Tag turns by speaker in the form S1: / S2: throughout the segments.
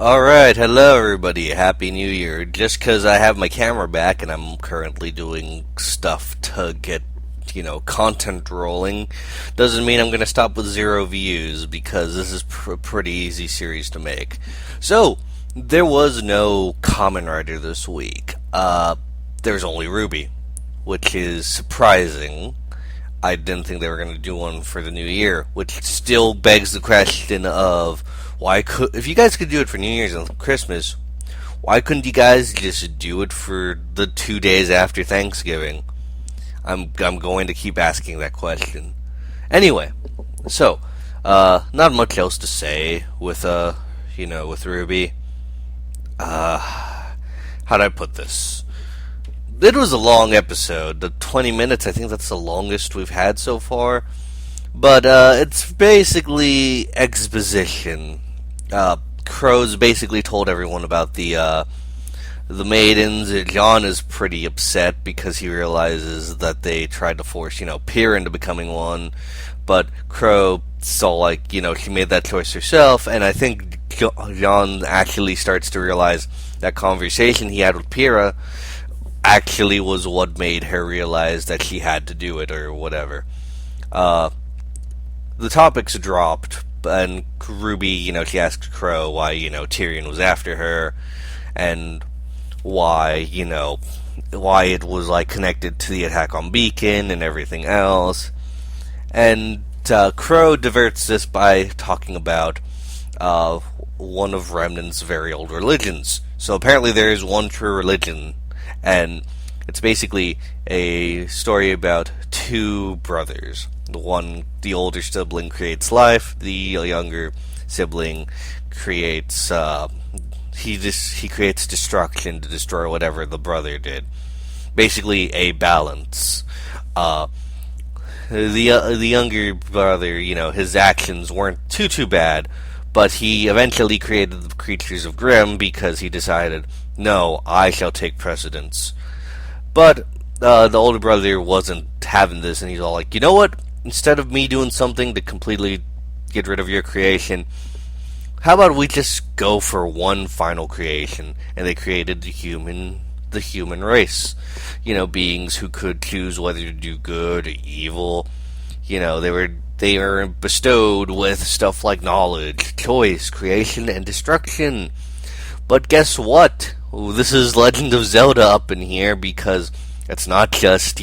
S1: Alright, hello everybody, Happy New Year. Just because I have my camera back and I'm currently doing stuff to get, content rolling, doesn't mean I'm going to stop with 0 views, because this is a pretty easy series to make. So, there was no Kamen Rider this week. There's only RWBY, which is surprising. I didn't think they were going to do one for the new year, which still begs the question of if you guys could do it for New Year's and Christmas, why couldn't you guys just do it for the 2 days after Thanksgiving? I'm going to keep asking that question. Anyway, so not much else to say with with RWBY. How'd I put this? It was a long episode. The 20 minutes, I think that's the longest we've had so far. But it's basically exposition. Crow's basically told everyone about the maidens. John is pretty upset because he realizes that they tried to force, Pier into becoming one. But Crow saw she made that choice herself. And I think John actually starts to realize that conversation he had with Pyrrha actually was what made her realize that she had to do it or whatever. The topics dropped, and RWBY, she asked Crow why, Tyrion was after her, and why, why it was, connected to the attack on Beacon and everything else. And Crow diverts this by talking about one of Remnant's very old religions. So apparently there is one true religion, and it's basically a story about two brothers. The older sibling creates life. The younger sibling creates he creates destruction to destroy whatever the brother did. Basically, a balance. The younger brother, his actions weren't too bad, but he eventually created the creatures of Grimm because he decided, no, I shall take precedence. But the older brother wasn't having this, and he's all like, you know what? Instead of me doing something to completely get rid of your creation, how about we just go for one final creation? And they created the human race. Beings who could choose whether to do good or evil. They were bestowed with stuff like knowledge, choice, creation, and destruction. But guess what? This is Legend of Zelda up in here, because it's not just,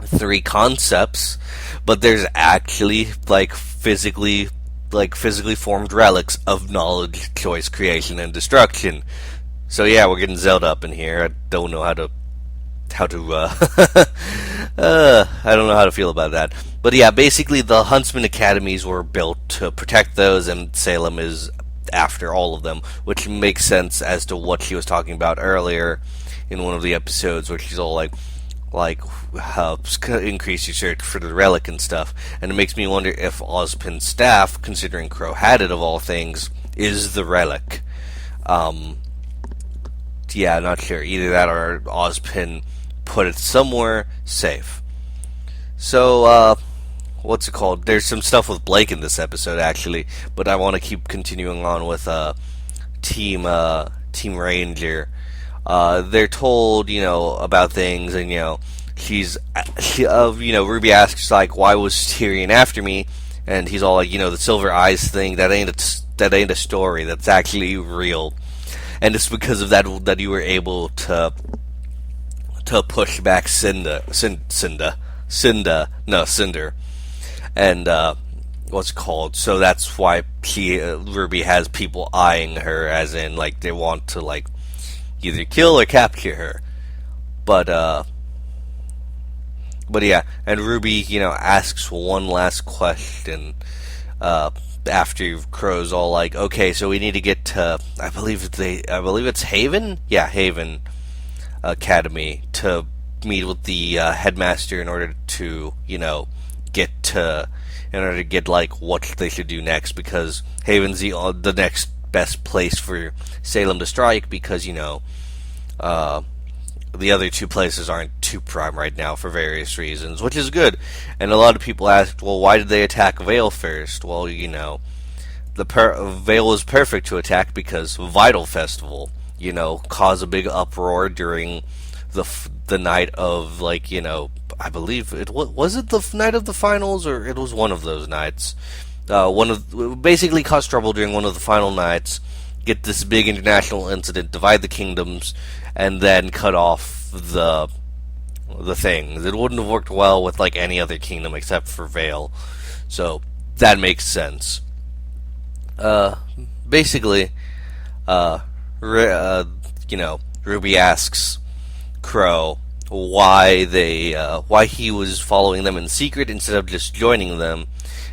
S1: 3 concepts, but there's actually physically formed relics of knowledge, choice, creation, and destruction. So yeah, we're getting Zelda up in here. I don't know how to I don't know how to feel about that. But yeah, basically the Huntsman Academies were built to protect those, and Salem is after all of them, which makes sense as to what she was talking about earlier in one of the episodes, where she's all like increase your search for the relic and stuff. And it makes me wonder if Ozpin's staff, considering Crow had it of all things, is the relic. Yeah, not sure. Either that or Ozpin put it somewhere safe. So, what's it called? There's some stuff with Blake in this episode, actually, but I want to keep continuing on with Team Ranger. They're told, about things, and RWBY asks why was Tyrion after me? And he's all like, the silver eyes thing, that ain't a story. That's actually real, and it's because of that you were able to push back Cinder, and what's it called? So that's why RWBY has people eyeing her, as in they want to either kill or capture her. But yeah, and RWBY, asks one last question after Crow's all like, okay, so we need to get to, I believe it's Haven? Yeah, Haven Academy, to meet with the headmaster in order to, get what they should do next, because Haven's the next best place for Salem to strike, because the other 2 places aren't too prime right now for various reasons, which is good. And a lot of people asked, well, why did they attack Vale first? Well, Vale was perfect to attack because Vital Festival, caused a big uproar during the night of, I believe was it the night of the finals, or it was one of those nights. Basically caused trouble during one of the final nights. Get this big international incident, divide the kingdoms, and then cut off the things. It wouldn't have worked well with any other kingdom except for Vale, so that makes sense. Basically, Ruby asks Crow why he was following them in secret instead of just joining them,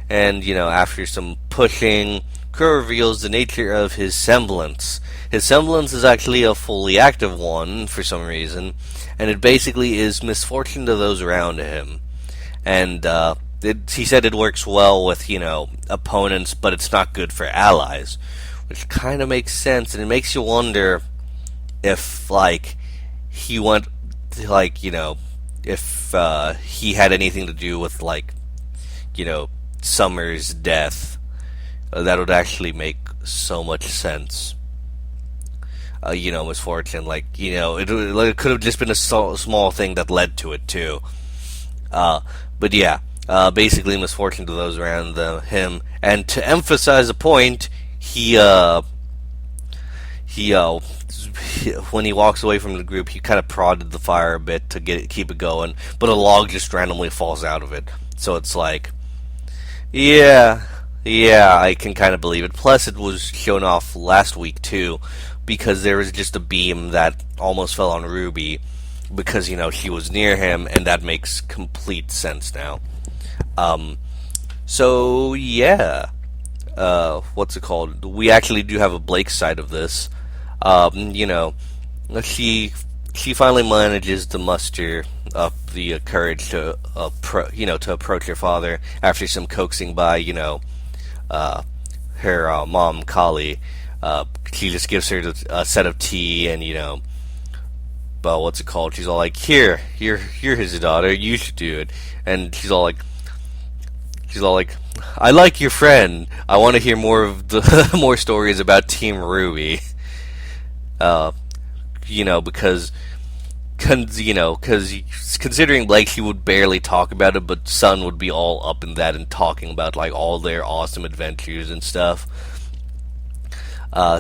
S1: and after some pushing, Crow reveals the nature of his semblance. His semblance is actually a fully active one for some reason, and it basically is misfortune to those around him. And he said it works well with, opponents, but it's not good for allies, which kind of makes sense, and it makes you wonder if, he went, if he had anything to do with, Summer's death. That would actually make so much sense. Misfortune, it could have just been a small thing that led to it, too. But yeah, basically misfortune to those around him. And to emphasize a point, he when he walks away from the group, he kind of prodded the fire a bit to keep it going, but a log just randomly falls out of it. So it's yeah, I can kind of believe it. Plus, it was shown off last week too, because there was just a beam that almost fell on Ruby, because she was near him, and that makes complete sense now. So yeah, what's it called? We actually do have a Blake side of this. She finally manages to muster up the courage to approach her father after some coaxing by her mom Kali. She just gives her a set of tea, and but what's it called? She's all like, "Here, you're his daughter. You should do it." And she's all like, "I like your friend. I want to hear more of the more stories about Team RWBY." Because considering Blake, he would barely talk about it, but Sun would be all up in that and talking about all their awesome adventures and stuff.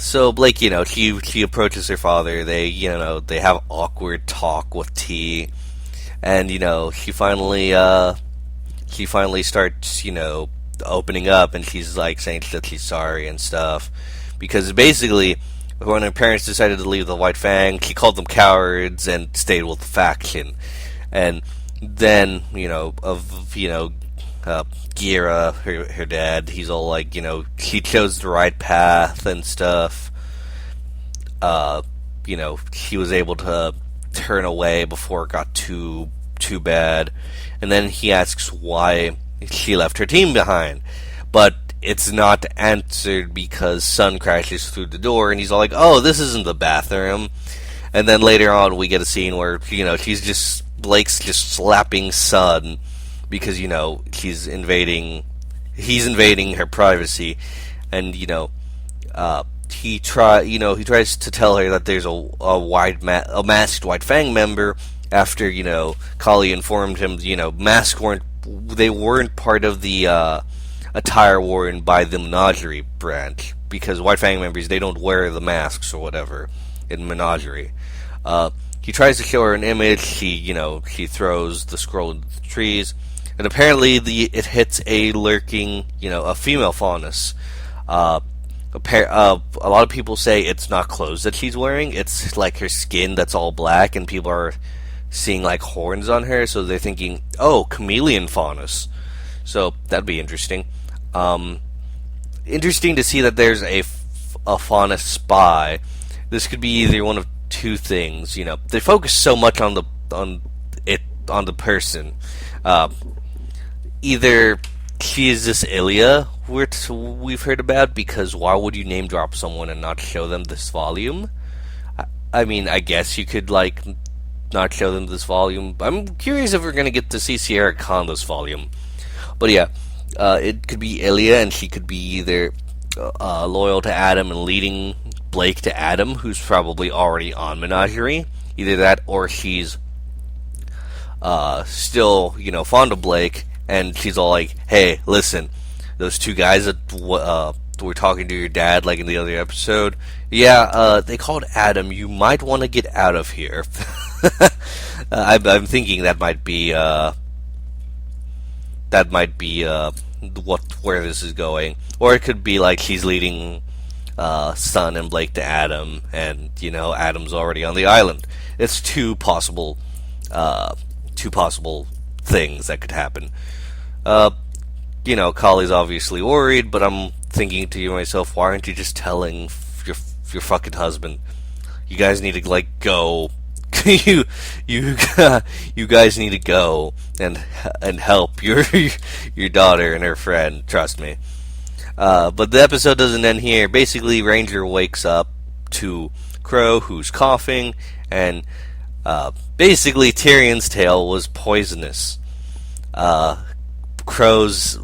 S1: So Blake, she approaches her father. They have awkward talk with tea, and she finally starts opening up, and she's saying that she's sorry and stuff, because basically, when her parents decided to leave the White Fang, she called them cowards and stayed with the faction. And then, Gira, her dad, he's all she chose the right path and stuff. She was able to turn away before it got too bad. And then he asks why she left her team behind. But it's not answered because Sun crashes through the door, and he's all like, "Oh, this isn't the bathroom." And then later on, we get a scene where Blake's just slapping Sun because he's invading her privacy, and he tries to tell her that there's a masked White Fang member after Kali informed him masks weren't part of the attire worn by the Menagerie branch, because White Fang members, they don't wear the masks or whatever in Menagerie. He tries to show her an image. She throws the scroll into the trees, and apparently it hits a lurking, a female faunus. A lot of people say it's not clothes that she's wearing. It's her skin that's all black, and people are seeing horns on her, so they're thinking, oh, chameleon faunus. So that'd be interesting. Interesting to see that there's a faunus spy. This could be either one of two things. They focus so much on the person. Either she is this Ilya we've heard about, because why would you name drop someone and not show them this volume? I mean, I guess you could not show them this volume. I'm curious if we're gonna get to see Sierra Khan this volume. But yeah, it could be Ilya, and she could be either loyal to Adam and leading Blake to Adam, who's probably already on Menagerie. Either that, or she's still, fond of Blake, and she's all like, "Hey, listen, those two guys that were talking to your dad, like in the other episode, yeah, they called Adam. You might want to get out of here." I'm thinking that might be where this is going, or it could be like she's leading Sun and Blake to Adam, and Adam's already on the island. It's two possible things that could happen. Kali's obviously worried, but I'm thinking to myself, why aren't you just telling your fucking husband? You guys need to go. you guys need to go and help your daughter and her friend. Trust me. But the episode doesn't end here. Basically, Ranger wakes up to Crow, who's coughing, and basically Tyrion's tail was poisonous. Crow's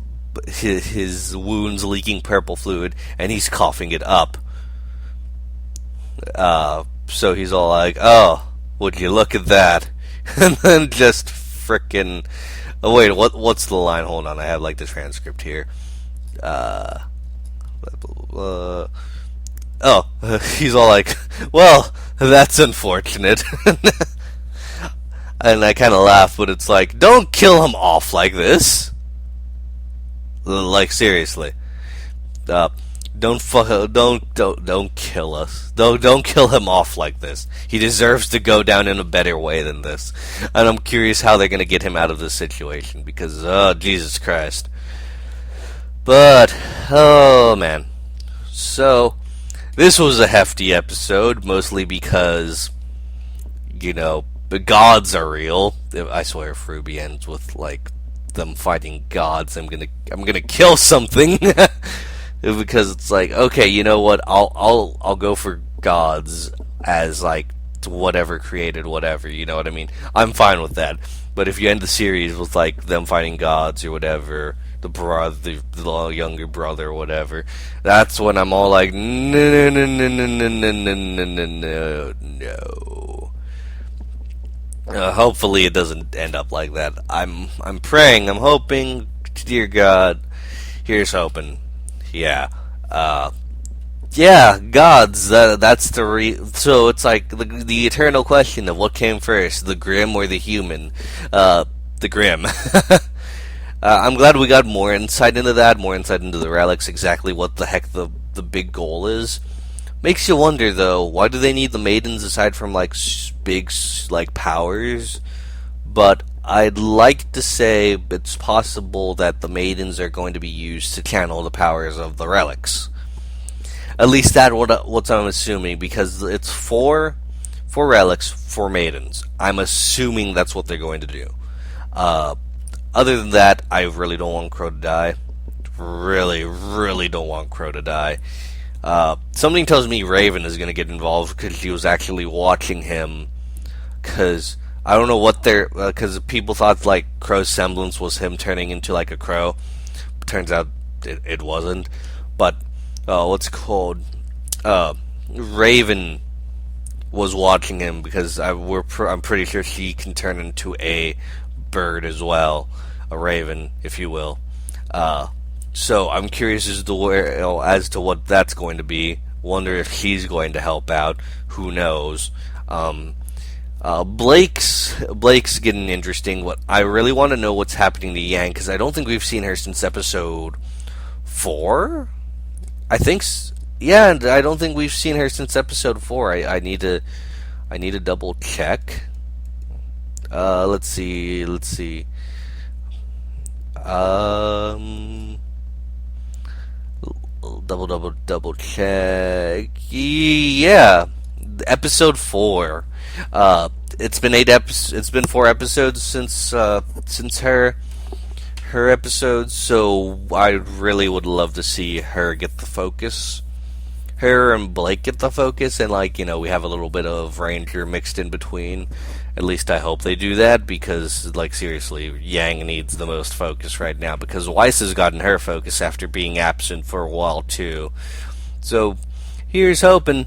S1: his wounds leaking purple fluid, and he's coughing it up. So he's all like, "Oh, would you look at that?" And then just frickin'... Oh, wait, what's the line? Hold on, I have, the transcript here. He's all like, "Well, that's unfortunate." And I kind of laugh, but it's like, don't kill him off like this. Seriously. Don't kill us. Don't kill him off like this. He deserves to go down in a better way than this. And I'm curious how they're gonna get him out of this situation, because Jesus Christ. But oh man. So this was a hefty episode, mostly because the gods are real. I swear, if RWBY ends with them fighting gods, I'm gonna kill something. Because it's like, okay, you know what? I'll go for gods as whatever created whatever. You know what I mean? I'm fine with that. But if you end the series with them fighting gods or whatever, the younger brother or whatever, that's when I'm all like, no, no, no, no, no, no, no, no, no, no. Hopefully it doesn't end up like that. I'm praying, I'm hoping, dear God, here's hoping. Yeah. Gods. That's so it's like the eternal question of what came first, the Grim or the human. The Grim. I'm glad we got more insight into that, more insight into the relics, exactly what the heck the big goal is. Makes you wonder, though, why do they need the maidens aside from big powers? But I'd like to say it's possible that the maidens are going to be used to channel the powers of the relics. At least that's what I'm assuming, because it's four relics, 4 maidens. I'm assuming that's what they're going to do. Other than that, I really don't want Crow to die. Really, really don't want Crow to die. Something tells me Raven is going to get involved because she was actually watching him. Because I don't know what because people thought Crow's semblance was him turning into a crow. Turns out it wasn't. But what's it called? Raven was watching him because I'm pretty sure she can turn into a bird as well, a raven, if you will. So I'm curious as to what that's going to be. Wonder if she's going to help out. Who knows? Blake's getting interesting. What I really want to know what's happening to Yang, because I don't think we've seen her since episode 4. I think, yeah, and I don't think we've seen her since episode 4. I need to double check. Let's see. Double check. Yeah, episode 4. It's been 4 episodes since her episodes, so I really would love to see her get the focus. her and Blake get the focus, and like, we have a little bit of Ranger mixed in between. At least I hope they do that, because like seriously, Yang needs the most focus right now, because Weiss has gotten her focus after being absent for a while too. So here's hoping.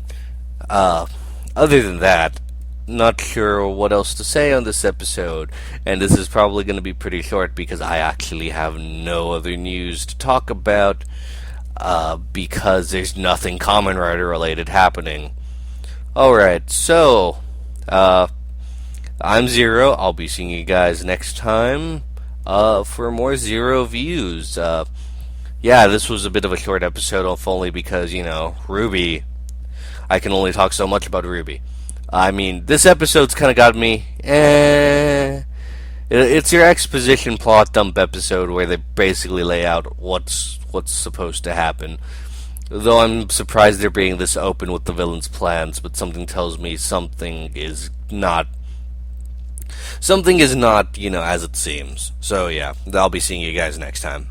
S1: Other than that, not sure what else to say on this episode, and this is probably going to be pretty short because I actually have no other news to talk about, because there's nothing Kamen Rider related happening. Alright, so, I'm Zero. I'll be seeing you guys next time, for more Zero views. Yeah, this was a bit of a short episode, if only because, RWBY. I can only talk so much about RWBY. I mean, this episode's kind of got me, It's your exposition plot dump episode where they basically lay out what's supposed to happen. Though I'm surprised they're being this open with the villain's plans, but something tells me something is not, as it seems. So yeah, I'll be seeing you guys next time.